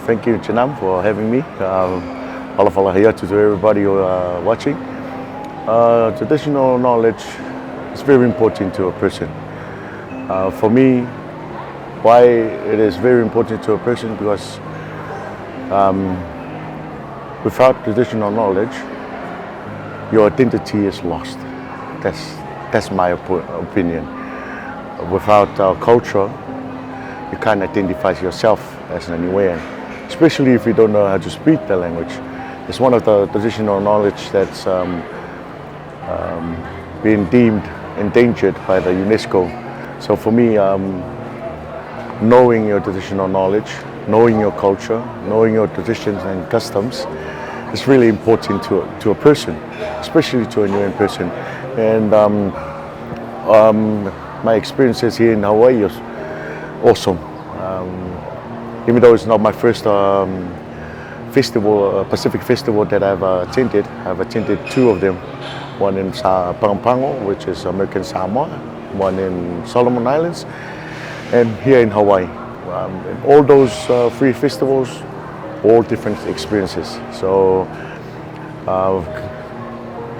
Thank you, Chinam, for having me. Aloha here to everybody who are watching. Traditional knowledge is very important to a person. For me, why it is very important to a person, because without traditional knowledge, your identity is lost. That's my opinion. Without culture, you can't identify yourself as an Niuean, especially if you don't know how to speak the language. It's one of the traditional knowledge that's been deemed endangered by the UNESCO. So for me, knowing your traditional knowledge, knowing your culture, knowing your traditions and customs is really important to a person, especially to a Niuean person. And my experiences here in Hawaii is awesome. Even though it's not my first festival, Pacific festival that I've attended two of them. One in Pago, which is American Samoa, one in Solomon Islands, and here in Hawaii. All those three festivals, all different experiences. So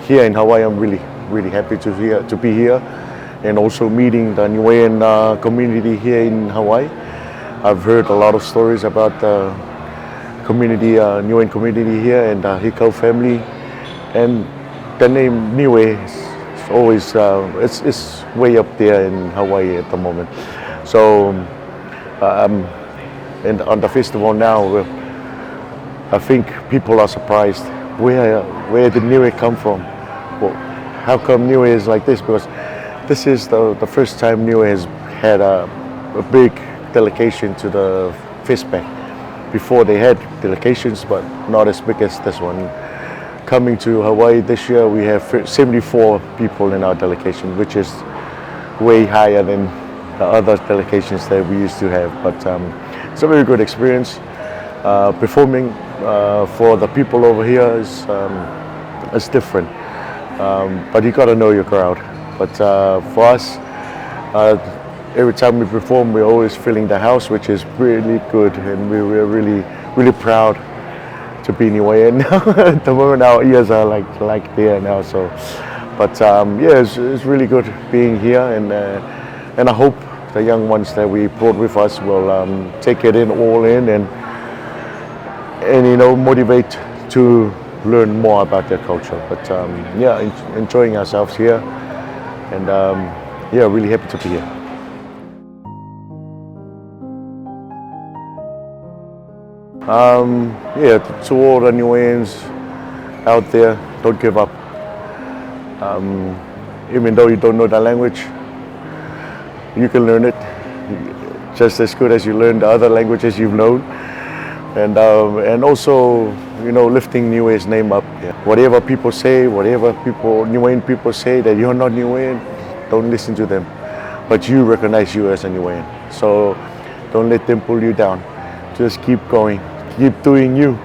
here in Hawaii, I'm really happy to be here, and also meeting the Niuean community here in Hawaii. I've heard a lot of stories about the community, Niuean community here, and the Hikau family, and the name Niue is always it's way up there in Hawaii at the moment. So and on the festival now, I think people are surprised where did Niue come from. Well, how come Niue is like this? Because this is the first time Niue has had a big delegation to the festival. Before they had delegations, but not as big as this one. Coming to Hawaii this year, we have 74 people in our delegation, which is way higher than the other delegations that we used to have. But it's a very good experience. Performing for the people over here is different, but you got to know your crowd. But for us, every time we perform, we're always filling the house, which is really good, and we're really proud to be Niuean now. At the moment, our ears are like there now. So, but yeah, it's really good being here, and I hope the young ones that we brought with us will take it all in, and motivate to learn more about their culture. But yeah, enjoying ourselves here, and yeah, really happy to be here. Yeah, to all the Niueans out there, don't give up. Even though you don't know the language, you can learn it just as good as you learn the other languages you've known. And also, lifting Niue's name up. Yeah. Whatever people say, Niuean people say that you're not Niuean, don't listen to them. But you recognize you as a Niuean. So don't let them pull you down. Just keep going, keep doing you.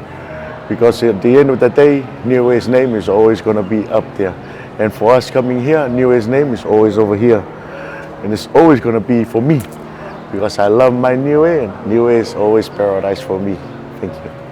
Because at the end of the day, Niue's name is always going to be up there. And for us coming here, Niue's name is always over here. And it's always going to be for me. Because I love my Niue, and Niue is always paradise for me. Thank you.